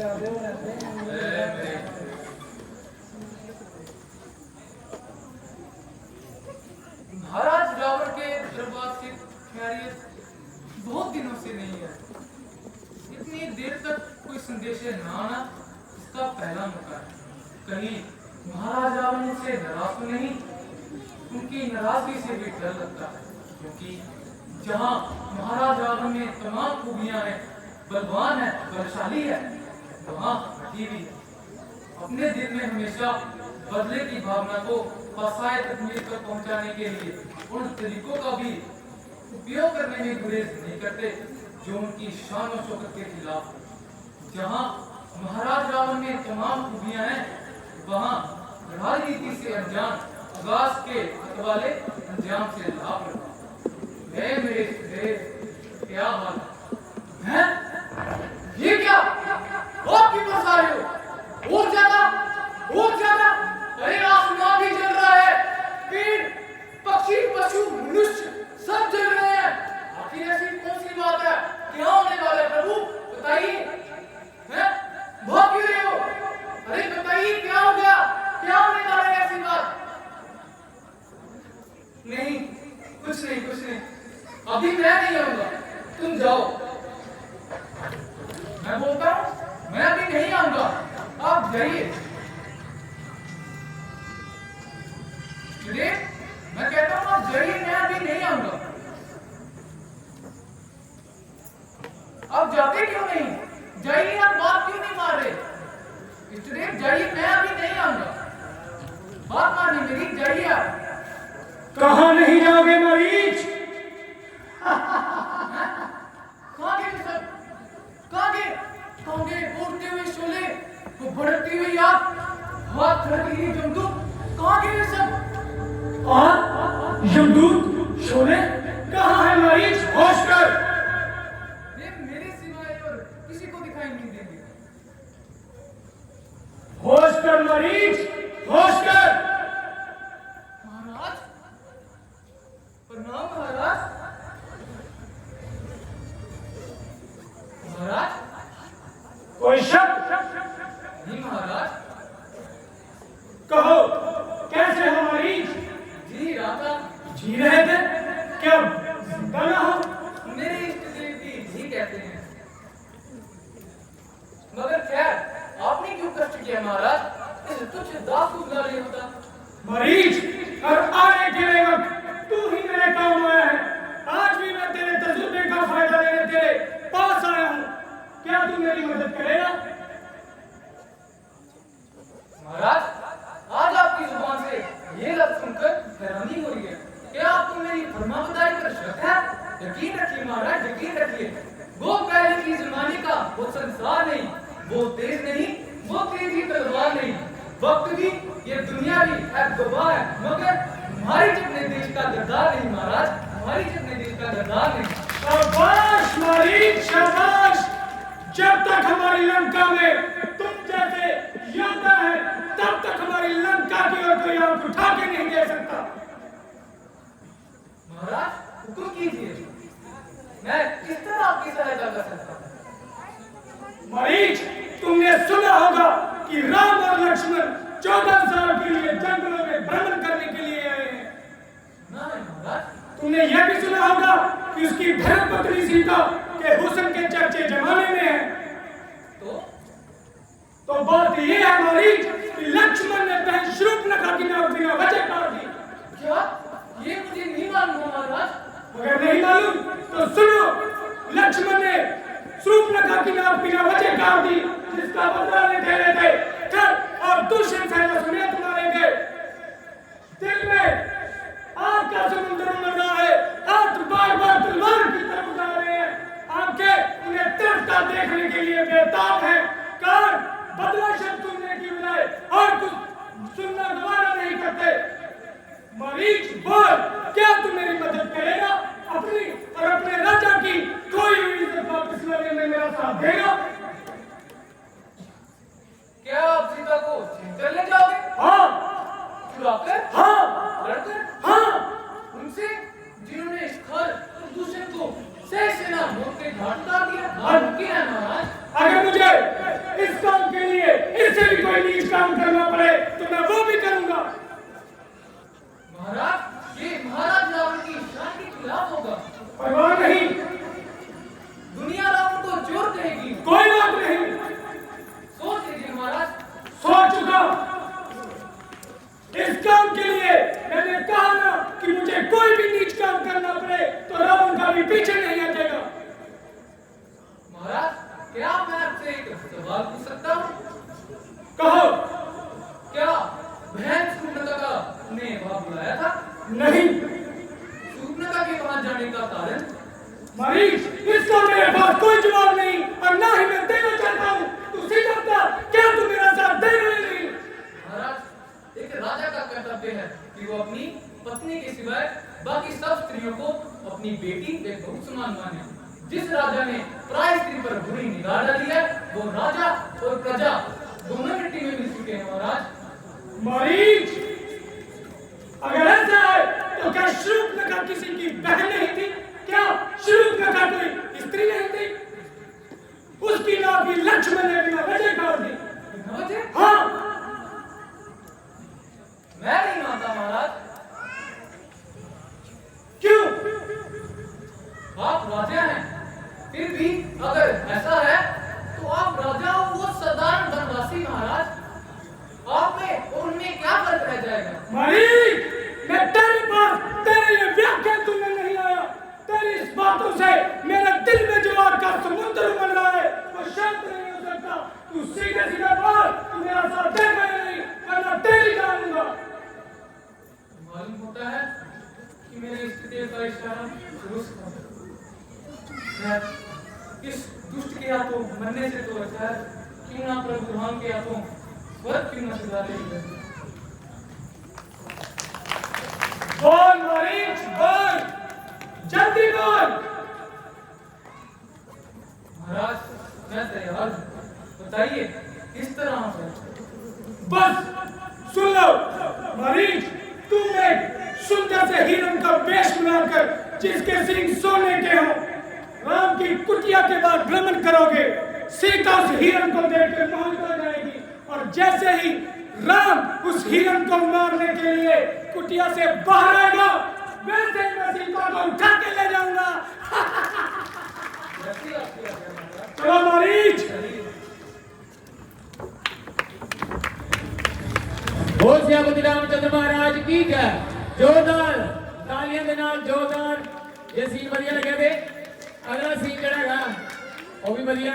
महाराज रावण के दरबार से खैरियत बहुत दिनों से नहीं है। इतनी देर तक कोई संदेश न आना इसका पहला मौका है। कहीं महाराज रावण से नाराज तो नहीं? उनकी नाराजगी से भी डर लगता है, क्योंकि जहाँ महाराज रावण में तमाम खूबियां हैं, बलवान है, बलशाली है, वहाँ भी अपने दिल में हमेशा बदले की भावना को फसाए तकमील तक पहुंचाने के लिए उन तरीकों का भी उपयोग करने में गुरेज नहीं करते जो उनकी शान और शौकत के खिलाफ। जहाँ महाराज रावण में तमाम खूबियां हैं, वहाँ राजनीति से अनजान आगाज के वाले अंजाम से लाभ मेरे क्या हाल है? ये क्या और क्यों बरसा रहे हो? और ज्यादा अरे आसमान भी जल रहा है, पेड़ पक्षी पशु मनुष्य सब जल रहे हैं। आखिर ऐसी कौन सी बात है? क्या होने वाला है प्रभु? बताइए। भाग क्यों रहे हो? अरे बताइए क्या हो गया? क्या होने वाला है ऐसी बात? नहीं, कुछ नहीं। अभी मैं नहीं आऊंगा, तुम जाओ। मैं बोलता हूँ मैं अभी नहीं आऊंगा, आप जाइए। मैं कहता हूँ आप जाइए, मैं अभी नहीं आऊंगा। आप जाते क्यों नहीं? जाइए, आप बात क्यों नहीं मार रहे? जाइए, मैं अभी नहीं आऊंगा। बात मारनी मेरी, जाइए आप। कहाँ नहीं जाओगे मरीज? कहाँ गए? उड़ते हुए शोले, वो भड़कती हुई आग, हाथ धड़कती हुई जमदूत, कहाँ गए सब? जमदूत शोले कहाँ है मरीज? होश कर। मेरे सिवाय और किसी को दिखाई नहीं देंगे। होश कर मरीज, होश कर। महाराज, प्रणाम महाराज। कोई शक? नहीं महाराज। कहो, कैसे हो मरीज? जी राजा। जी रहे थे? क्या जिंदा ना हो? मेरे इष्ट देव भी जी कहते हैं। मगर खैर, आपने क्यों कष्ट किया महाराज? इस तुच्छ दास को बुला लिया होता। मरीज, और आने के वक्त तू ही मेरे काम आया है। आज भी मैं तेरे तजुर्बे का फायदा लेने तेरे पास आया हूँ। क्या तू मेरी मदद करेगा? महाराज, आज आपकी जुबान से ये लफ्ज सुनकर हैरानी हो रही है। क्या आपको मेरी फरमाबरदारी पर शक है? यकीन रखिए महाराज, यकीन रखिए। वो पहले की जमाने का वो संसार नहीं, वो तेज नहीं, वो तेजी तलवार नहीं। वक्त भी, ये दुनिया भी है गवाह है, मगर हमारी जितने देश का गद्दार नहीं महाराज, हमारी जितने देश का गद्दार नहीं। शाबाश मरीज, शाबाश। जब तक हमारी लंका में तुम जैसे योद्धा है, तब तक हमारी लंका की ओर कोई आंख उठा के नहीं दे सकता। महाराज, हुक्म कीजिए, मैं किस तरह आपकी सहायता कर सकता हूँ? मरीज, तुमने सुना होगा कि राम और लक्ष्मण 14 साल के लिए जंगलों में भ्रमण करने के लिए आए हैं। नहीं महाराज। तुमने यह भी सुना होगा कि उसकी धर्मपत्नी सीता के हुस्न के चर्चे जमाने में है। तो बात ये है मरीज कि लक्ष्मण ने बहन शूर्पणखा की नाक बिना वजह काट दी। क्या? ये मुझे नहीं मालूम महाराज। अगर नहीं मालूम तो सुनो, लक्ष्मण ने शूर्पणखा की नाक बिना वजह काट दी, जिसका बदला लेते लेते कर और दुष्यंत सेना समेत मारेंगे। दिल में आग का समुद्र उमड़ रहा है, हाथ बार बार तलवार की तरफ उठा रहे हैं, आंखें उन्हें तरफता देखने के लिए बेताब है। कान बदला शब्द सुनने की बजाय और कुछ सुनना दोबारा नहीं करते। मरीज बोल, क्या तू मेरी मदद करेगा? अपनी और अपने राजा की कोई हुई इज्जत वापस लाने में मेरा साथ देगा? क्या आप सीता को छीन कर ले जाओगे? हाँ, ये महाराज रावण की शान के खिलाफ होगा। परवाह नहीं, दुनिया रावण को चोर कहेगी। कोई बात नहीं, सोच लीजिए महाराज। सोच चुका। इस काम के लिए मैंने कहा ना कि मुझे कोई भी नीच काम करना पड़े तो रावण का भी पीछे नहीं हटेगा। महाराज, क्या मैं आपसे एक सवाल पूछ सकता हूँ? कहो। क्या बहन शूर्पणखा का ने वहां बुलाया था? नहीं। शूर्पणखा के वहां जाने का कारण? मरीज, इसका मेरे पास कोई जवाब नहीं और ना ही मैं देना चाहता हूँ। तू सीधा बता, क्या तू मेरा साथ देगा या नहीं? महाराज, एक राजा का कर्तव्य है कि वो अपनी पत्नी के सिवाय बाकी सब स्त्रियों को अपनी बेटी व बहू समान माने। जिस राजा ने पराई स्त्री पर बुरी निगाह डाली है, वो राजा और प्रजा दोनों मिट्टी में मिल चुके हैं महाराज। मरीज, अगर ऐसा है तो क्या शूर्पणखा किसी की बहन नहीं थी? क्या शूर्पणखा कोई स्त्री नहीं थी? उसकी नाक भी लक्ष्मण ने बिना वजह काट दी। बिना वजह? हाँ, मैं नहीं मानता महाराज। क्यों? आप राजा हैं, फिर भी अगर ऐसा है तो आप राजा हो, वो साधारण वनवासी महाराज। आप में और उनमें क्या फर्क रह जाएगा? मरीज, मैं तेरे पास तेरे ये व्याख्या सुनने नहीं आया। तेरी इस बातों से मेरे दिल में जो आग का समुद्र उमड़ रहा है वो शांत नहीं हो सकता। तू सीधे सीधे बोल, तू मेरा साथ देगा या नहीं, वरना तेरी जान लूंगा। मालूम होता है कि मेरे स्थिति का इशारा दुरुस्त है। इस दुष्ट के हाथों मरने से तो अच्छा है क्यों ना प्रभु राम के हाथों स्वर्ग क्यों न सजा ले। बोल मरीज, बोल, जल्दी बोल। महाराज, मैं तैयार हूं, बताइए किस तरह है? बस सुन लो मरीज, तुम एक सुंदर से हिरण का वेश बनाकर जिसके सिंह सोने के हो राम की कुटिया के बाद भ्रमण करोगे। सीता उस हिरण को देखकर मोहित हो जाएगी और जैसे ही राम उस हिरण को मारने के लिए कुटिया से बाहर आएगा, वैसे ही मैं सीता को उठा के ले जाऊंगा। चलो मरीज। बोल श्री रामचंद्र महाराज की जय। जोरदार तालियां दे नाल जोरदार। ये सीन बढ़िया लगे थे। अगला सीन जड़ा वो भी बढ़िया।